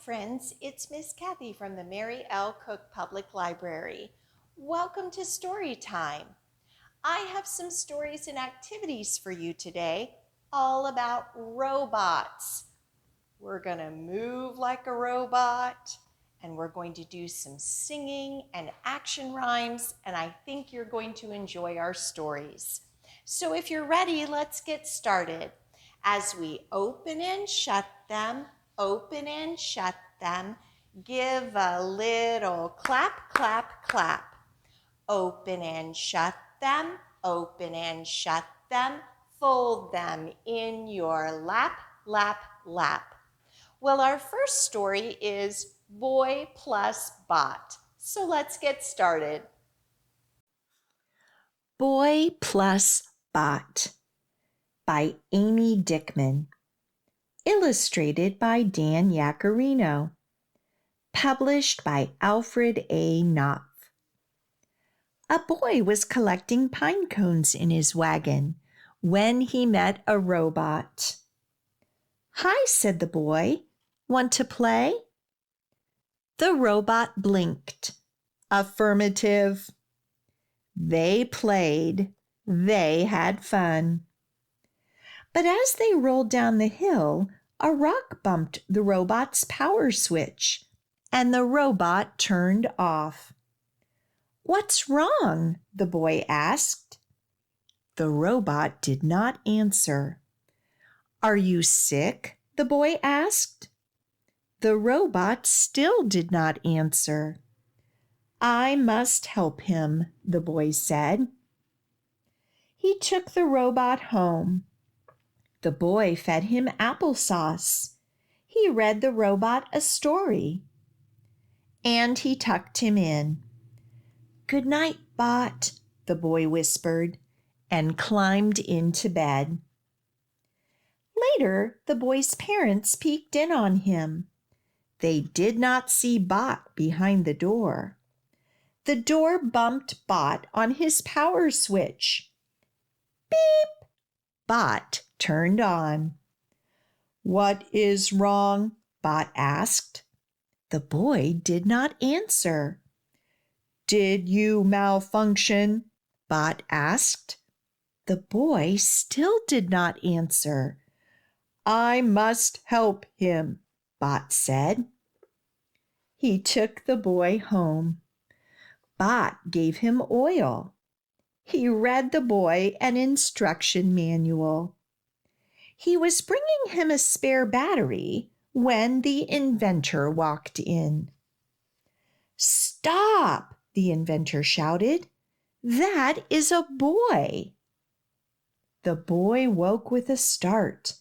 friends, it's Miss Cathy from the Mary L. Cook Public Library. Welcome to Storytime. I have some stories and activities for you today, all about robots. We're going to move like a robot, and we're going to do some singing and action rhymes, and I think you're going to enjoy our stories. So if you're ready, let's get started. As we open and shut them, open and shut them, give a little clap, clap, clap. Open and shut them, open and shut them, fold them in your lap, lap, lap. Well, our first story is Boy plus Bot. So let's get started. Boy plus Bot by Ame Dyckman. Illustrated by Dan Vaccarino. Published by Alfred A. Knopf. A boy was collecting pine cones in his wagon when he met a robot. "Hi," said the boy. "Want to play?" The robot blinked. Affirmative. They played. They had fun. But as they rolled down the hill, a rock bumped the robot's power switch, and the robot turned off. "What's wrong?" the boy asked. The robot did not answer. "Are you sick?" the boy asked. The robot still did not answer. "I must help him," the boy said. He took the robot home. The boy fed him applesauce. He read the robot a story. And he tucked him in. "Good night, Bot," the boy whispered, and climbed into bed. Later, the boy's parents peeked in on him. They did not see Bot behind the door. The door bumped Bot on his power switch. Beep! Bot turned on. "What is wrong?" Bot asked. The boy did not answer. "Did you malfunction?" Bot asked. The boy still did not answer. "I must help him," Bot said. He took the boy home. Bot gave him oil. He read the boy an instruction manual. He was bringing him a spare battery when the inventor walked in. "Stop!" the inventor shouted. "That is a boy." The boy woke with a start.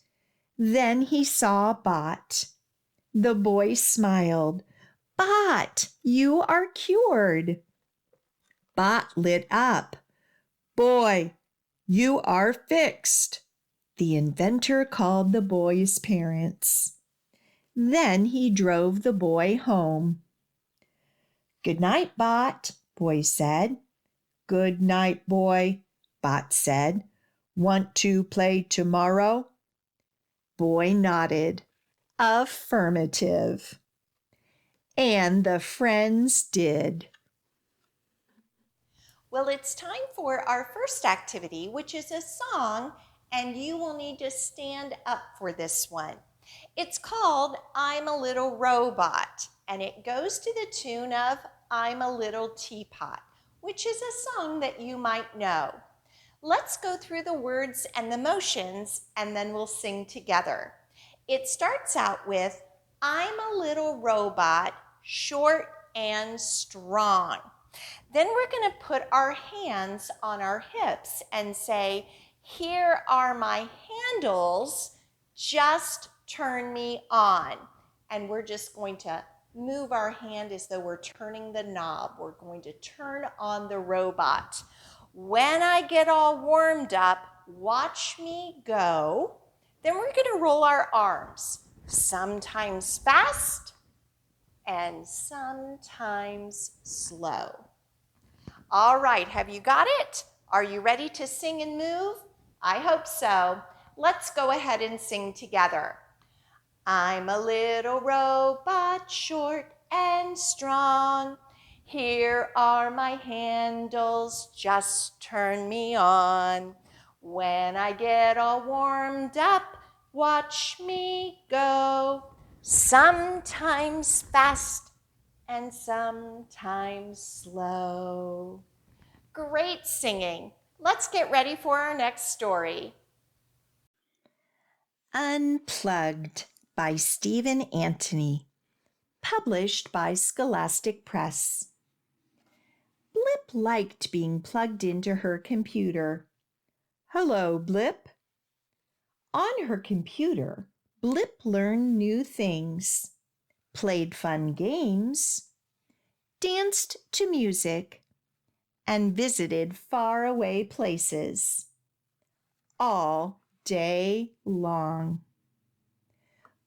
Then he saw Bot. The boy smiled. "Bot, you are cured." Bot lit up. "Boy, you are fixed." The inventor called the boy's parents. Then he drove the boy home. "Good night, Bot," boy said. "Good night, boy," Bot said. "Want to play tomorrow?" Boy nodded. Affirmative. And the friends did. Well, it's time for our first activity, which is a song, and you will need to stand up for this one. It's called "I'm a Little Robot," and it goes to the tune of "I'm a Little Teapot," which is a song that you might know. Let's go through the words and the motions, and then we'll sing together. It starts out with, "I'm a little robot, short and strong." Then we're going to put our hands on our hips and say, "Here are my handles, just turn me on." And we're just going to move our hand as though we're turning the knob. We're going to turn on the robot. When I get all warmed up, watch me go. Then we're going to roll our arms, sometimes fast and sometimes slow. All right, have you got it? Are you ready to sing and move? I hope so. Let's go ahead and sing together. I'm a little robot, short and strong. Here are my handles, just turn me on. When I get all warmed up, watch me go. Sometimes fast and sometimes slow. Great singing. Let's get ready for our next story. Unplugged by Steve Antony, published by Scholastic Press. Blip liked being plugged into her computer. Hello, Blip. On her computer, Blip learned new things, played fun games, danced to music, and visited faraway places all day long.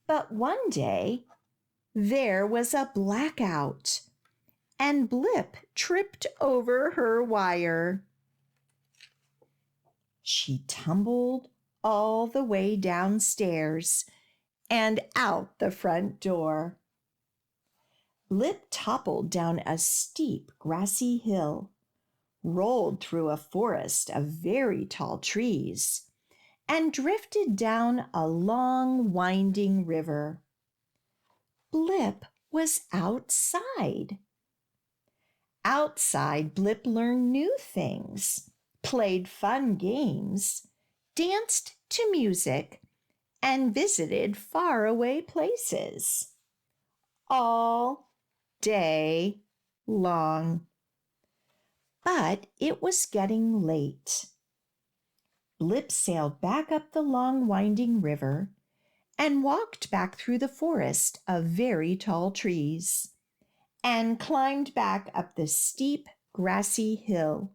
But one day, there was a blackout, and Blip tripped over her wire. She tumbled all the way downstairs and out the front door. Blip toppled down a steep, grassy hill, rolled through a forest of very tall trees, and drifted down a long, winding river. Blip was outside. Outside, Blip learned new things, played fun games, danced to music, and visited faraway places all day long. But it was getting late. Blip sailed back up the long, winding river and walked back through the forest of very tall trees and climbed back up the steep, grassy hill,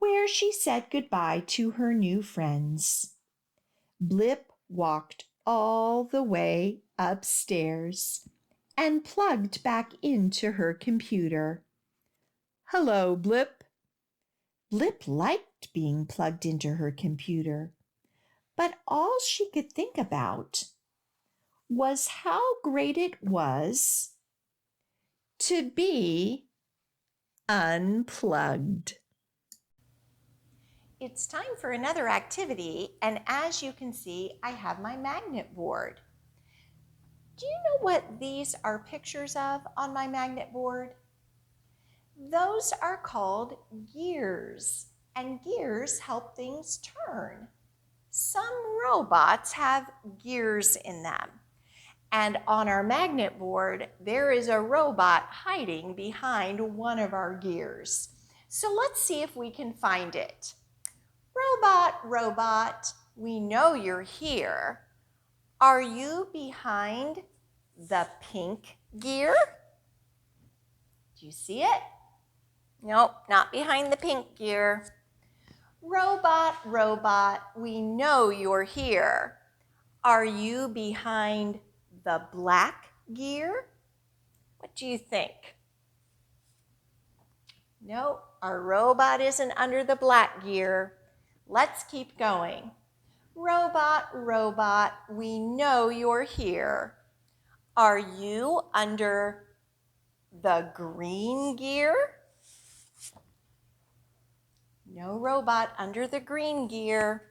where she said goodbye to her new friends. Blip walked all the way upstairs and plugged back into her computer. Hello, Blip. Blip liked being plugged into her computer, but all she could think about was how great it was to be unplugged. It's time for another activity, and as you can see, I have my magnet board. Do you know what these are pictures of on my magnet board? Those are called gears, and gears help things turn. Some robots have gears in them. And on our magnet board, there is a robot hiding behind one of our gears. So let's see if we can find it. Robot, robot, we know you're here. Are you behind the pink gear? Do you see it? Nope, not behind the pink gear. Robot, robot, we know you're here. Are you behind the black gear? What do you think? No, our robot isn't under the black gear. Let's keep going. Robot, robot, we know you're here. Are you under the green gear? No robot under the green gear.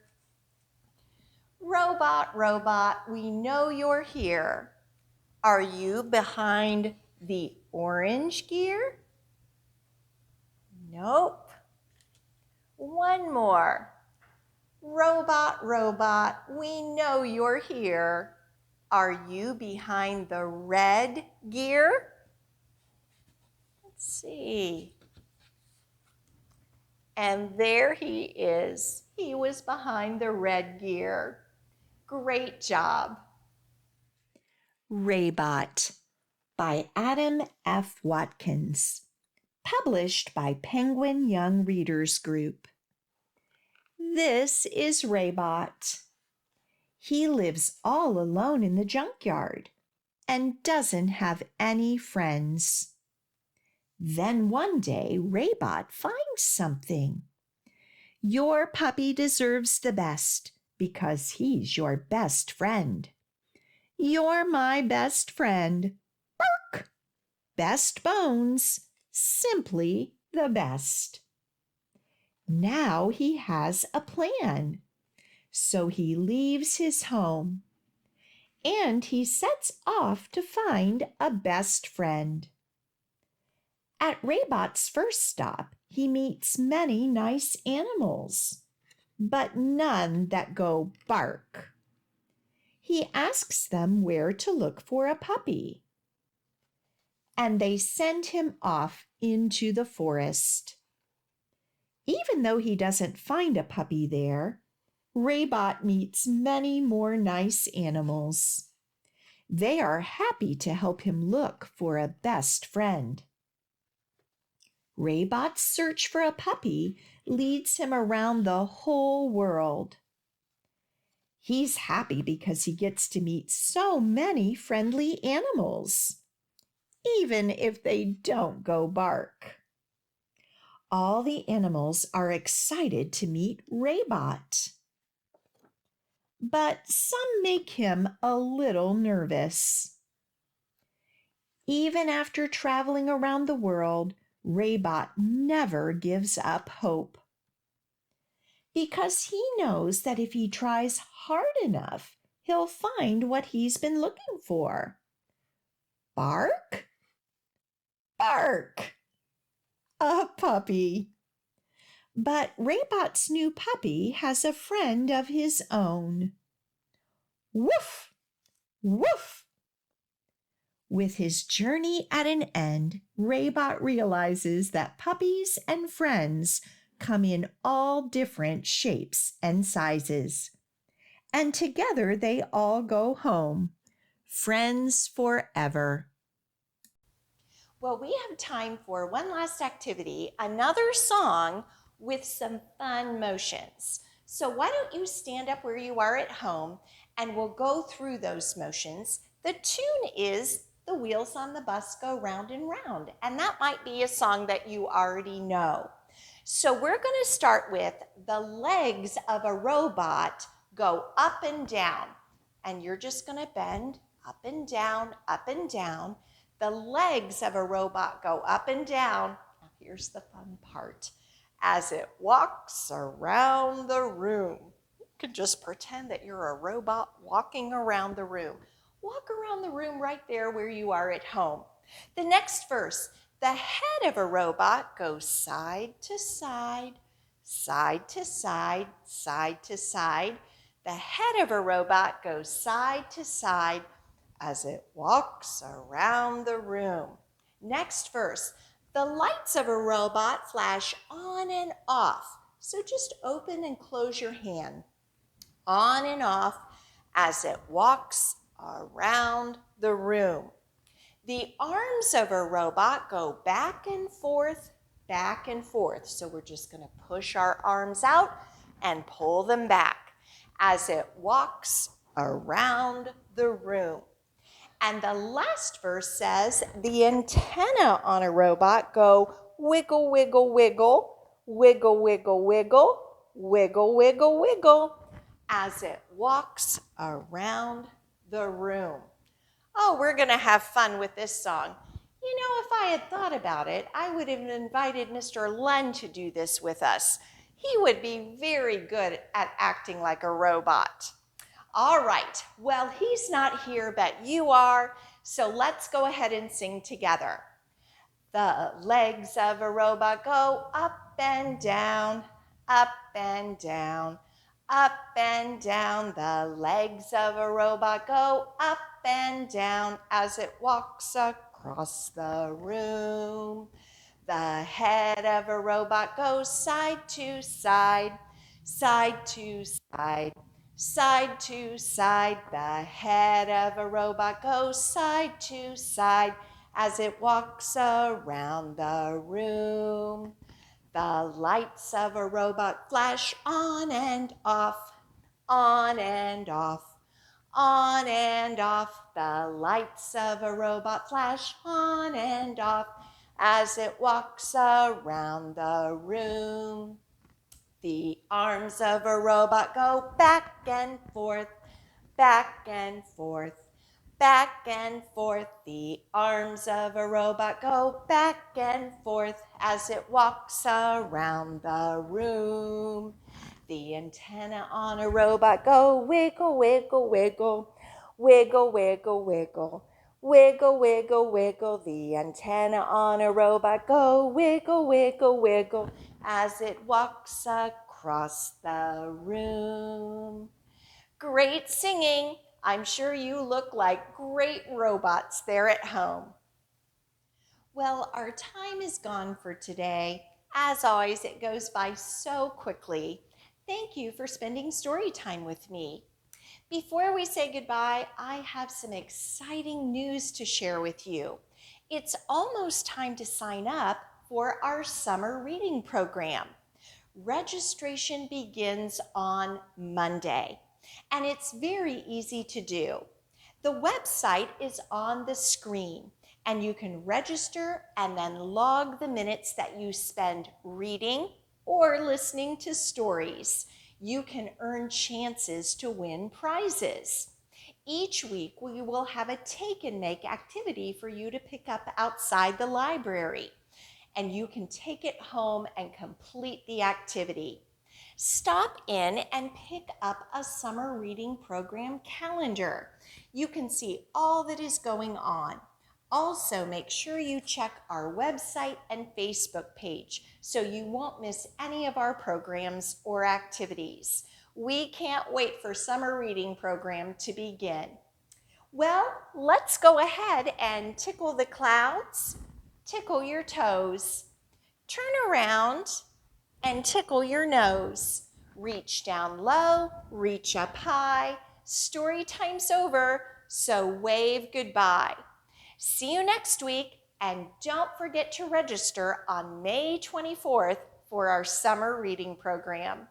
Robot, robot, we know you're here. Are you behind the orange gear? Nope. One more. Robot, robot, we know you're here. Are you behind the red gear? Let's see. And there he is. He was behind the red gear. Great job. Raybot by Adam F. Watkins, published by Penguin Young Readers Group. This is Raybot. He lives all alone in the junkyard and doesn't have any friends. Then one day, Raybot finds something. Your puppy deserves the best because he's your best friend. You're my best friend. Bark! Best bones, simply the best. Now he has a plan. So he leaves his home and he sets off to find a best friend. At Raybot's first stop, he meets many nice animals, but none that go bark. He asks them where to look for a puppy, and they send him off into the forest. Even though he doesn't find a puppy there, Raybot meets many more nice animals. They are happy to help him look for a best friend. Raybot's search for a puppy leads him around the whole world. He's happy because he gets to meet so many friendly animals, even if they don't go bark. All the animals are excited to meet Raybot, but some make him a little nervous. Even after traveling around the world, Raybot never gives up hope, because he knows that if he tries hard enough, he'll find what he's been looking for. Bark? Bark! A puppy. But Raybot's new puppy has a friend of his own. Woof! Woof! With his journey at an end, Raybot realizes that puppies and friends come in all different shapes and sizes. And together they all go home, friends forever. Well, we have time for one last activity, another song with some fun motions. So why don't you stand up where you are at home and we'll go through those motions. The tune is "The Wheels on the Bus Go Round and Round," and that might be a song that you already know. So we're going to start with "The legs of a robot go up and down," and you're just going to bend up and down, up and down. The legs of a robot go up and down. Now here's the fun part. As it walks around the room. You can just pretend that you're a robot walking around the room. Walk around the room right there where you are at home. The next verse, the head of a robot goes side to side, side to side, side to side. The head of a robot goes side to side as it walks around the room. Next verse, the lights of a robot flash on and off. So just open and close your hand. On and off as it walks around the room. The arms of a robot go back and forth, back and forth. So we're just going to push our arms out and pull them back as it walks around the room. And the last verse says, the antenna on a robot go wiggle, wiggle, wiggle, wiggle, wiggle, wiggle, wiggle, wiggle, wiggle, as it walks around the room. Oh, we're going to have fun with this song. You know, if I had thought about it, I would have invited Mr. Len to do this with us. He would be very good at acting like a robot. All right, well, he's not here, but you are, so let's go ahead and sing together. The legs of a robot go up and down, up and down, up and down. The legs of a robot go up and down as it walks across the room. The head of a robot goes side to side, side to side, side to side. The head of a robot goes side to side as it walks around the room. The lights of a robot flash on and off, on and off, on and off. The lights of a robot flash on and off as it walks around the room. The arms of a robot go back and forth, back and forth, Back and forth, the arms of a robot go back and forth as it walks around the room. The antenna on a robot go wiggle, wiggle, wiggle, wiggle, wiggle, wiggle, wiggle, wiggle, wiggle. The antenna on a robot go wiggle, wiggle, wiggle as it walks across the room. Great singing! I'm sure you look like great robots there at home. Well, our time is gone for today. As always, it goes by so quickly. Thank you for spending story time with me. Before we say goodbye, I have some exciting news to share with you. It's almost time to sign up for our summer reading program. Registration begins on Monday, and it's very easy to do. The website is on the screen, and you can register and then log the minutes that you spend reading or listening to stories. You can earn chances to win prizes. Each week, we will have a take and make activity for you to pick up outside the library, and you can take it home and complete the activity. Stop in and pick up a summer reading program calendar. You can see all that is going on. Also, make sure you check our website and Facebook page so you won't miss any of our programs or activities. We can't wait for summer reading program to begin. Well, let's go ahead and tickle the clouds, tickle your toes, turn around and tickle your nose. Reach down low, reach up high. Story time's over, so wave goodbye. See you next week, and don't forget to register on May 24th for our summer reading program.